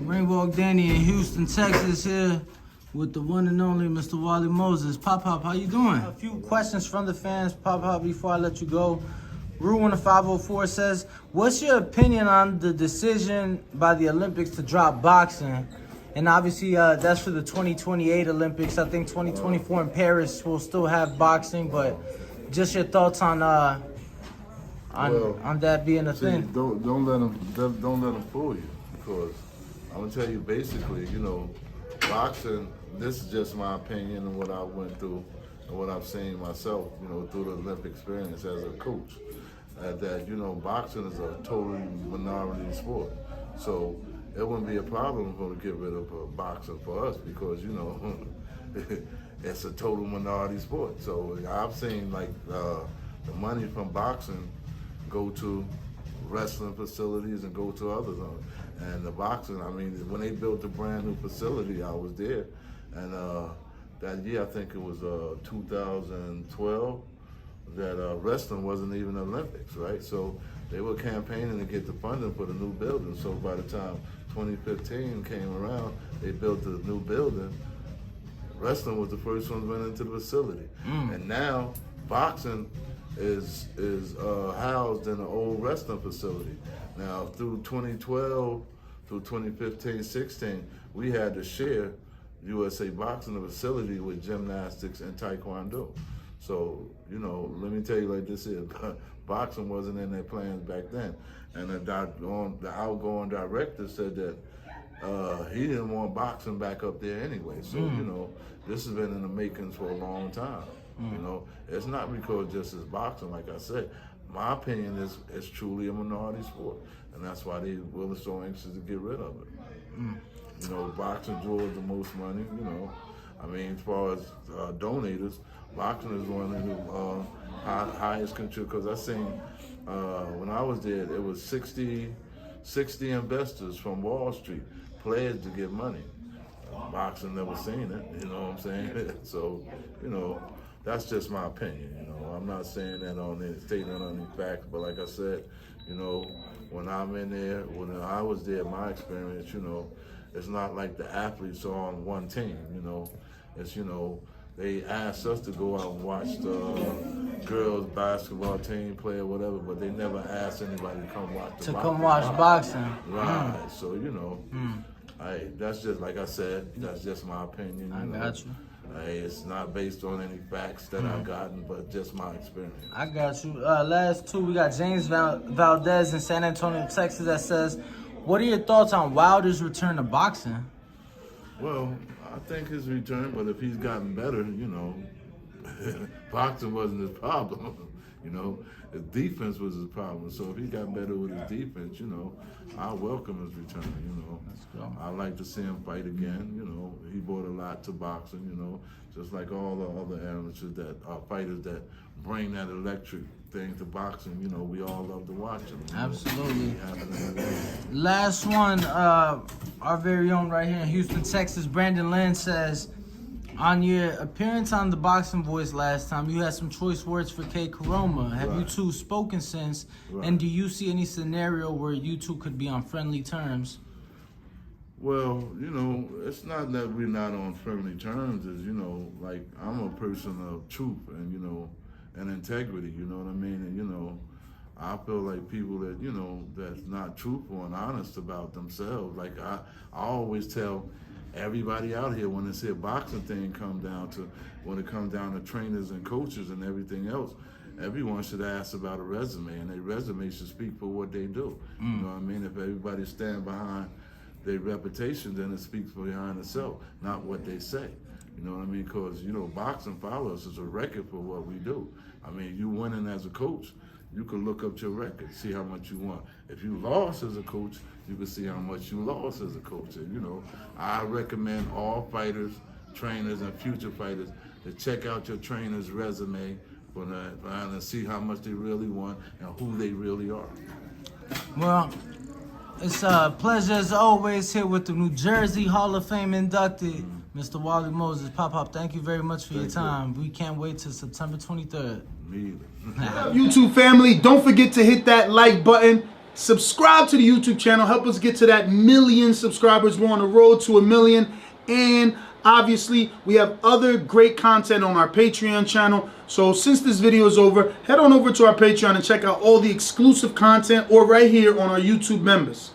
Rainwalk Danny in Houston, Texas here with the one and only Mr. Wali Moses. Pop, how you doing? A few questions from the fans, Pop, before I let you go. Ruin of 504 says, what's your opinion on the decision by the Olympics to drop boxing? And obviously that's for the 2028 Olympics. I think 2024 in Paris will still have boxing, but just your thoughts on that being a thing. Don't let them fool you, because I'm gonna tell you basically, boxing. This is just my opinion and what I went through and what I've seen myself, through the Olympic experience as a coach. That boxing is a totally minority sport, so it wouldn't be a problem for them to get rid of boxing for us, because it's a total minority sport. So I've seen the money from boxing go to wrestling facilities and go to others. And the boxing, I mean, when they built the brand new facility, I was there. And that year, I think it was 2012, that wrestling wasn't even Olympics, right? So they were campaigning to get the funding for the new building. So by the time 2015 came around, they built the new building. Wrestling was the first one that went into the facility. And now boxing is housed in an old wrestling facility. Now through 2012 through 2015-16, we had to share USA Boxing the facility with gymnastics and taekwondo. So let me tell you like this is, boxing wasn't in their plans back then. And the outgoing director said that he didn't want boxing back up there anyway. So this has been in the makings for a long time. It's not because just as boxing, like I said. My opinion is it's truly a minority sport, and that's why they were so anxious to get rid of it. Boxing draws the most money. I mean, as far as donators, boxing is one of the highest contributors. Because I seen when I was there, it was 60 investors from Wall Street pledged to give money. Boxing never seen it. You know what I'm saying? So that's just my opinion. I'm not saying that stating that on any facts, but like I said, when I'm in there, when I was there, my experience, it's not like the athletes are on one team. It's they asked us to go out and watch the girls basketball team play or whatever, but they never asked anybody to come watch boxing. Right. So that's just like I said. That's just my opinion. I got you. It's not based on any facts that I've gotten, but just my experience. I got you. Last two, we got James Valdez in San Antonio, Texas, that says, what are your thoughts on Wilder's return to boxing? Well, I think his return, but if he's gotten better, boxing wasn't his problem. His defense was his problem. So if he got better with his defense, I welcome his return. Let's go. I like to see him fight again. He brought a lot to boxing. Just like all the other amateurs that are fighters that bring that electric thing to boxing. We all love to watch him. Absolutely. Last one, our very own right here in Houston, Texas, Brandon Lynn says, on your appearance on the Boxing Voice last time, you had some choice words for Koroma. Have you two spoken since? Right. And do you see any scenario where you two could be on friendly terms? Well, it's not that we're not on friendly terms. It's, like I'm a person of truth and, and integrity, you know what I mean? And, I feel like people that, that's not truthful and honest about themselves. Like I always tell everybody out here, when this here boxing thing when it comes down to trainers and coaches and everything else, everyone should ask about a resume, and their resume should speak for what they do. You know what I mean? If everybody stand behind their reputation, then it speaks behind itself, not what they say. You know what I mean? Because, boxing follows is a record for what we do. I mean, you winning as a coach, you can look up your record, see how much you won. If you lost as a coach, you can see how much you lost as a coach. And, I recommend all fighters, trainers, and future fighters to check out your trainer's resume and see how much they really won and who they really are. Well, it's a pleasure as always here with the New Jersey Hall of Fame inducted, Mr. Wali Moses. Pop, thank you very much for your time. We can't wait till September 23rd. Me either. YouTube family, don't forget to hit that like button. Subscribe to the YouTube channel. Help us get to that 1 million subscribers. We're on the road to 1 million. And obviously, we have other great content on our Patreon channel. So since this video is over, head on over to our Patreon and check out all the exclusive content or right here on our YouTube members.